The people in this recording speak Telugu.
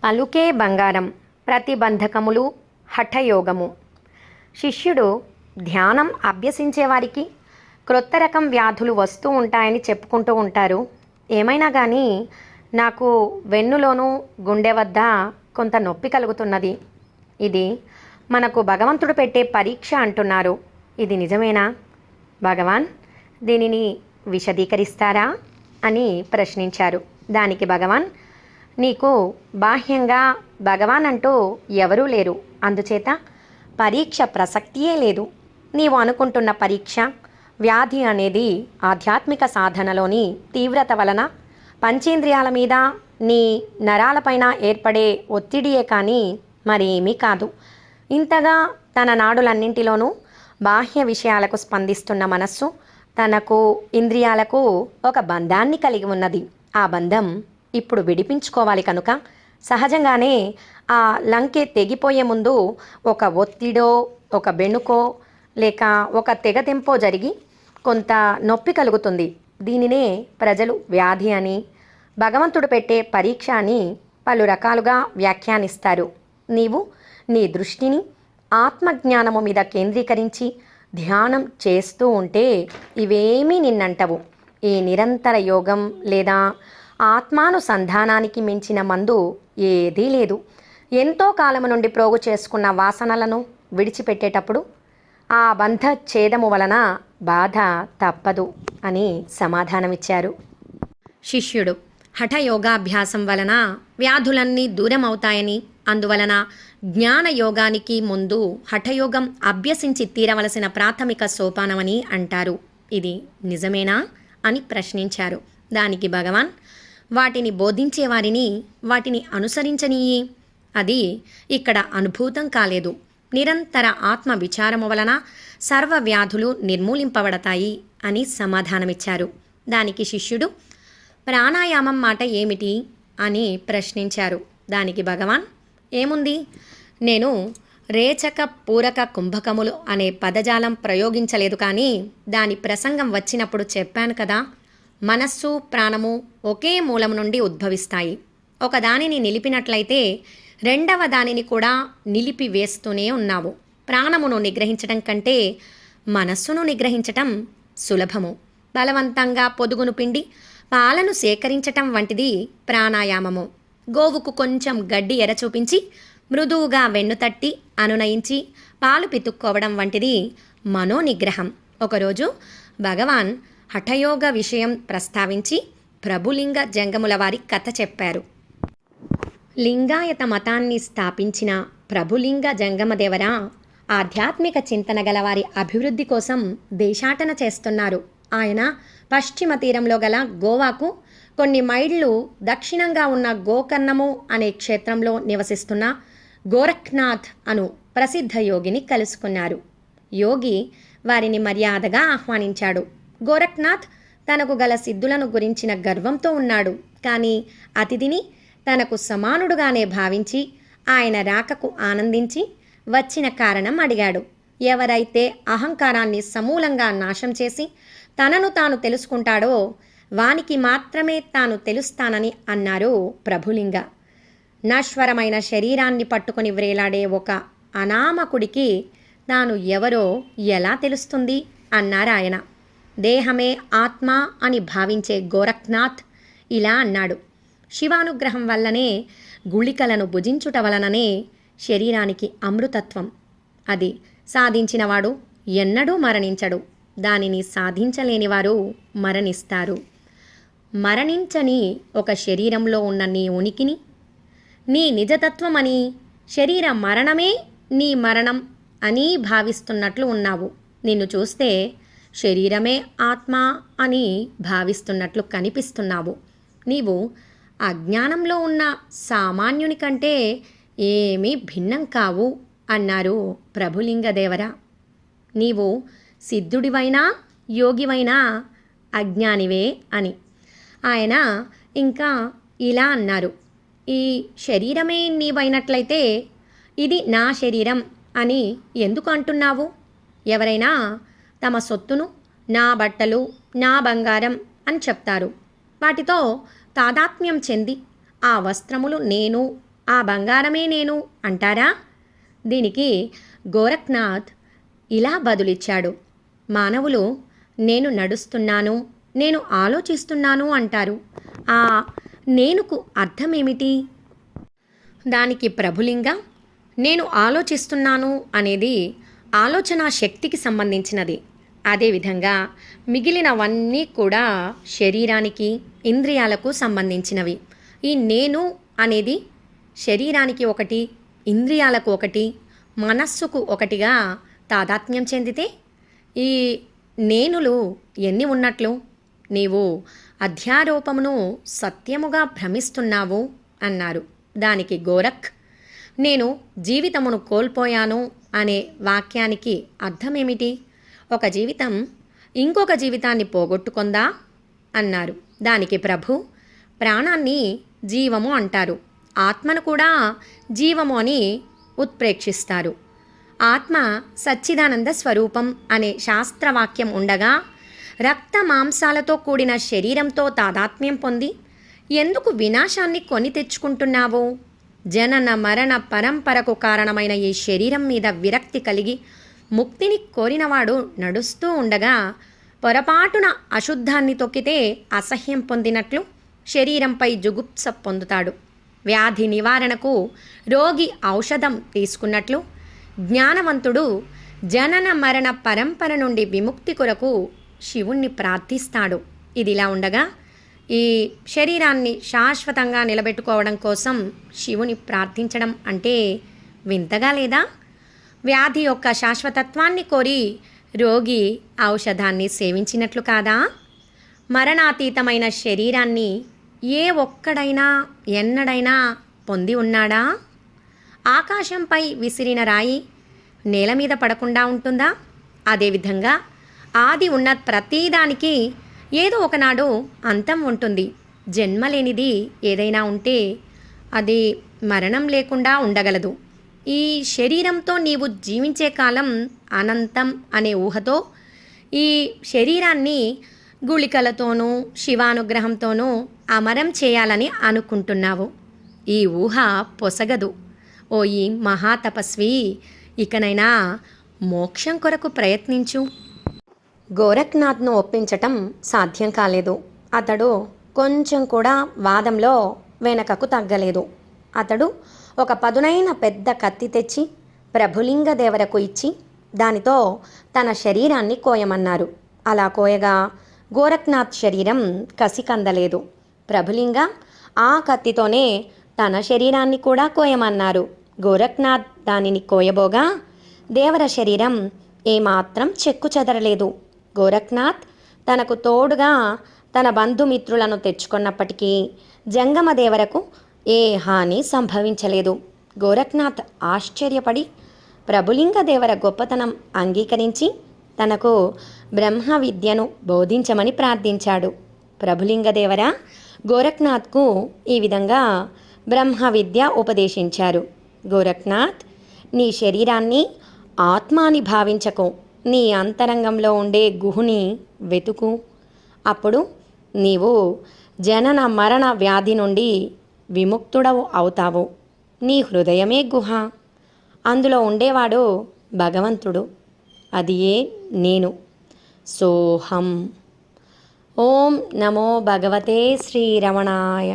పలుకే బంగారం ప్రతిబంధకములు హఠయోగము. శిష్యుడు ధ్యానం అభ్యసించేవారికి క్రొత్త రకం వ్యాధులు వస్తూ ఉంటాయని చెప్పుకుంటూ ఉంటారు. ఏమైనా కానీ నాకు వెన్నులోనూ గుండె వద్ద కొంత నొప్పి కలుగుతున్నది. ఇది మనకు భగవంతుడు పెట్టే పరీక్ష అంటున్నారు. ఇది నిజమేనా భగవాన్? దీనిని విశదీకరిస్తారా అని ప్రశ్నించారు. దానికి భగవాన్, నీకు బాహ్యంగా భగవాన్ అంటూ ఎవరూ లేరు, అందుచేత పరీక్ష ప్రసక్తియే లేదు. నీవు అనుకుంటున్న పరీక్ష వ్యాధి అనేది ఆధ్యాత్మిక సాధనలోని తీవ్రత వలన పంచేంద్రియాల మీద నీ నరాలపైన ఏర్పడే ఒత్తిడియే కానీ మరేమీ కాదు. ఇంతగా తన నాడులన్నింటిలోనూ బాహ్య విషయాలకు స్పందిస్తున్న మనస్సు తనకు ఇంద్రియాలకు ఒక బంధాన్ని కలిగి ఉన్నది. ఆ బంధం ఇప్పుడు విడిపించుకోవాలి కనుక సహజంగానే ఆ లంకె తెగిపోయే ముందు ఒక ఒత్తిడో, ఒక బెణుకో, లేక ఒక తెగతెంపో జరిగి కొంత నొప్పి కలుగుతుంది. దీనినే ప్రజలు వ్యాధి అని, భగవంతుడు పెట్టే పరీక్ష అని పలు రకాలుగా వ్యాఖ్యానిస్తారు. నీవు నీ దృష్టిని ఆత్మజ్ఞానము మీద కేంద్రీకరించి ధ్యానం చేస్తూ ఉంటే ఇవేమీ నిన్నంటవు. ఈ నిరంతర యోగం లేదా ఆత్మానుసంధానానికి మించిన మందు ఏదీ లేదు. ఎంతో కాలము నుండి ప్రోగు చేసుకున్న వాసనలను విడిచిపెట్టేటప్పుడు ఆ బంధ ఛేదము వలన బాధ తప్పదు అని సమాధానమిచ్చారు. శిష్యుడు హఠయోగాభ్యాసం వలన వ్యాధులన్నీ దూరం అవుతాయని, అందువలన జ్ఞానయోగానికి ముందు హఠయోగం అభ్యసించి తీరవలసిన ప్రాథమిక సోపానమని అంటారు. ఇది నిజమేనా అని ప్రశ్నించారు. దానికి భగవాన్, వాటిని బోధించేవారిని వాటిని అనుసరించనీయి. అది ఇక్కడ అనుభూతం కాలేదు. నిరంతర ఆత్మ విచారము వలన సర్వ వ్యాధులు నిర్మూలింపబడతాయి అని సమాధానమిచ్చారు. దానికి శిష్యుడు, ప్రాణాయామం మాట ఏమిటి అని ప్రశ్నించారు. దానికి భగవాన్, ఏముంది, నేను రేచక పూరక కుంభకములు అనే పదజాలం ప్రయోగించలేదు, కానీ దాని ప్రసంగం వచ్చినప్పుడు చెప్పాను కదా. మనస్సు ప్రాణము ఒకే మూలం నుండి ఉద్భవిస్తాయి. ఒకదానిని నిలిపినట్లయితే రెండవ దానిని కూడా నిలిపివేస్తూనే ఉన్నావు. ప్రాణమును నిగ్రహించటం కంటే మనస్సును నిగ్రహించటం సులభము. బలవంతంగా పొదుగును పిండి పాలను సేకరించటం వంటిది ప్రాణాయామము. గోవుకు కొంచెం గడ్డి ఎరచూపించి మృదువుగా వెన్ను తట్టి అనునయించి పాలు పితుక్కోవడం వంటిది మనోనిగ్రహం. ఒకరోజు భగవాన్ హఠయోగ విషయం ప్రస్తావించి ప్రభులింగ జంగముల వారి కథ చెప్పారు. లింగాయత మతాన్ని స్థాపించిన ప్రభులింగ జంగమదేవర ఆధ్యాత్మిక చింతన గలవారి అభివృద్ధి కోసం దేశాటన చేస్తున్నారు. ఆయన పశ్చిమ తీరంలో గల గోవాకు కొన్ని మైళ్ళు దక్షిణంగా ఉన్న గోకర్ణము అనే క్షేత్రంలో నివసిస్తున్న గోరఖ్నాథ్ అను ప్రసిద్ధ యోగిని కలుసుకున్నారు. యోగి వారిని మర్యాదగా ఆహ్వానించాడు. గోరఖ్నాథ్ తనకు గల సిద్ధులను గురించిన గర్వంతో ఉన్నాడు. కానీ అతిథిని తనకు సమానుడుగానే భావించి ఆయన రాకకు ఆనందించి వచ్చిన కారణం అడిగాడు. ఎవరైతే అహంకారాన్ని సమూలంగా నాశం చేసి తనను తాను తెలుసుకుంటాడో వానికి మాత్రమే తాను తెలుస్తానని అన్నారు ప్రభులింగ. నశ్వరమైన శరీరాన్ని పట్టుకొని వ్రేలాడే ఒక అనామకుడికి తాను ఎవరో ఎలా తెలుస్తుంది అన్నారాయన. దేహమే ఆత్మ అని భావించే గోరఖ్నాథ్ ఇలా అన్నాడు. శివానుగ్రహం వల్లనే గుళికలను భుజించుట వలననే శరీరానికి అమృతత్వం. అది సాధించినవాడు ఎన్నడూ మరణించడు. దానిని సాధించలేనివారు మరణిస్తారు. మరణించని ఒక శరీరంలో ఉన్న నీ ఉనికిని నీ నిజతత్వమని, శరీర మరణమే నీ మరణం అని భావిస్తున్నట్లు ఉన్నావు. నిన్ను చూస్తే శరీరమే ఆత్మ అని భావిస్తున్నట్లు కనిపిస్తున్నావు. నీవు అజ్ఞానంలో ఉన్న సామాన్యుని కంటే ఏమీ భిన్నం కావు అన్నారు ప్రభులింగదేవర. నీవు సిద్ధుడివైనా యోగివైనా అజ్ఞానివే అని. ఆయన ఇంకా ఇలా అన్నారు. ఈ శరీరమే నీవైనట్లయితే ఇది నా శరీరం అని ఎందుకు అంటున్నావు? ఎవరైనా తమ సొత్తును నా బట్టలు, నా బంగారం అని చెప్తారు. వాటితో తాదాత్మ్యం చెంది ఆ వస్త్రములు నేను ఆ బంగారమే నేను అంటారా? దీనికి గోరఖ్నాథ్ ఇలా బదులిచ్చాడు. మానవులు నేను నడుస్తున్నాను, నేను ఆలోచిస్తున్నాను అంటారు. ఆ నేనుకు అర్థమేమిటి? దానికి ప్రభులింగ, నేను ఆలోచిస్తున్నాను అనేది ఆలోచనా శక్తికి సంబంధించినది. అదేవిధంగా మిగిలినవన్నీ కూడా శరీరానికి, ఇంద్రియాలకు సంబంధించినవి. ఈ నేను అనేది శరీరానికి ఒకటి, ఇంద్రియాలకు ఒకటి, మనస్సుకు ఒకటిగా తాదాత్మ్యం చెందితే ఈ నేనులు ఎన్ని ఉన్నట్లు? నీవు అధ్యారోపమును సత్యముగా భ్రమిస్తున్నావు అన్నారు. దానికి గోరఖ్, నేను జీవితమును కోల్పోయాను అనే వాక్యానికి అర్థమేమిటి? ఒక జీవితం ఇంకొక జీవితాన్ని పోగొట్టుకుందా అన్నారు. దానికి ప్రభు, ప్రాణాన్ని జీవము అంటారు, ఆత్మను కూడా జీవము అని ఉత్ప్రేక్షిస్తారు. ఆత్మ సచ్చిదానంద స్వరూపం అనే శాస్త్రవాక్యం ఉండగా రక్త మాంసాలతో కూడిన శరీరంతో తాదాత్మ్యం పొంది ఎందుకు వినాశాన్ని కొని తెచ్చుకుంటున్నావు? జనన మరణ పరంపరకు కారణమైన ఈ శరీరం మీద విరక్తి కలిగి ముక్తిని కోరినవాడు నడుస్తూ ఉండగా పొరపాటున అశుద్ధాన్ని తొక్కితే అసహ్యం పొందినట్లు శరీరంపై జుగుప్స పొందుతాడు. వ్యాధి నివారణకు రోగి ఔషధం తీసుకున్నట్లు జ్ఞానవంతుడు జనన మరణ పరంపర నుండి విముక్తి కొరకు శివుణ్ణి ప్రార్థిస్తాడు. ఇదిలా ఉండగా ఈ శరీరాన్ని శాశ్వతంగా నిలబెట్టుకోవడం కోసం శివుని ప్రార్థించడం అంటే వింతగా లేదా? వ్యాధి యొక్క శాశ్వతత్వాన్ని కోరి రోగి ఔషధాన్ని సేవించినట్లు కాదా? మరణాతీతమైన శరీరాన్ని ఏ ఒక్కడైనా ఎన్నడైనా పొంది ఉన్నాడా? ఆకాశంపై విసిరిన రాయి నేల మీద పడకుండా ఉంటుందా? అదేవిధంగా ఆది ఉన్న ప్రతిదానికి ఏదో ఒకనాడు అంతం ఉంటుంది. జన్మ లేనిది ఏదైనా ఉంటే అది మరణం లేకుండా ఉండగలదు. ఈ శరీరంతో నీవు జీవించే కాలం అనంతం అనే ఊహతో ఈ శరీరాన్ని గుళికలతోనూ శివానుగ్రహంతోనూ అమరం చేయాలని అనుకుంటున్నావు. ఈ ఊహ పొసగదు. ఓ ఈ మహాతపస్వి, ఇకనైనా మోక్షం కొరకు ప్రయత్నించు. గోరఖ్నాథ్ను ఒప్పించటం సాధ్యం కాలేదు. అతడు కొంచెం కూడా వాదంలో వెనకకు తగ్గలేదు. అతడు ఒక పదునైన పెద్ద కత్తి తెచ్చి ప్రభులింగ దేవరకు ఇచ్చి దానితో తన శరీరాన్ని కోయమన్నారు. అలా కోయగా గోరఖ్నాథ్ శరీరం కసికందలేదు. ప్రభులింగ ఆ కత్తితోనే తన శరీరాన్ని కూడా కోయమన్నారు. గోరఖ్నాథ్ దానిని కోయబోగా దేవర శరీరం ఏమాత్రం చెక్కు చెదరలేదు. గోరఖ్నాథ్ తనకు తోడుగా తన బంధుమిత్రులను తెచ్చుకున్నప్పటికీ జంగమదేవరకు ఏ హాని సంభవించలేదు. గోరఖ్నాథ్ ఆశ్చర్యపడి ప్రభులింగ దేవర గొప్పతనం అంగీకరించి తనకు బ్రహ్మ విద్యను బోధించమని ప్రార్థించాడు. ప్రభులింగదేవర గోరఖ్నాథ్కు ఈ విధంగా బ్రహ్మ విద్య ఉపదేశించారు. గోరఖ్నాథ్, నీ శరీరాన్ని ఆత్మ అని భావించకు. నీ అంతరంగంలో ఉండే గుహుని వెతుకు. అప్పుడు నీవు జనన మరణ వ్యాధి నుండి విముక్తుడవు అవుతావు. నీ హృదయమే గుహ. అందులో ఉండేవాడు భగవంతుడు. అది ఏ నేను. సోహం. ఓం నమో భగవతే శ్రీరమణాయ.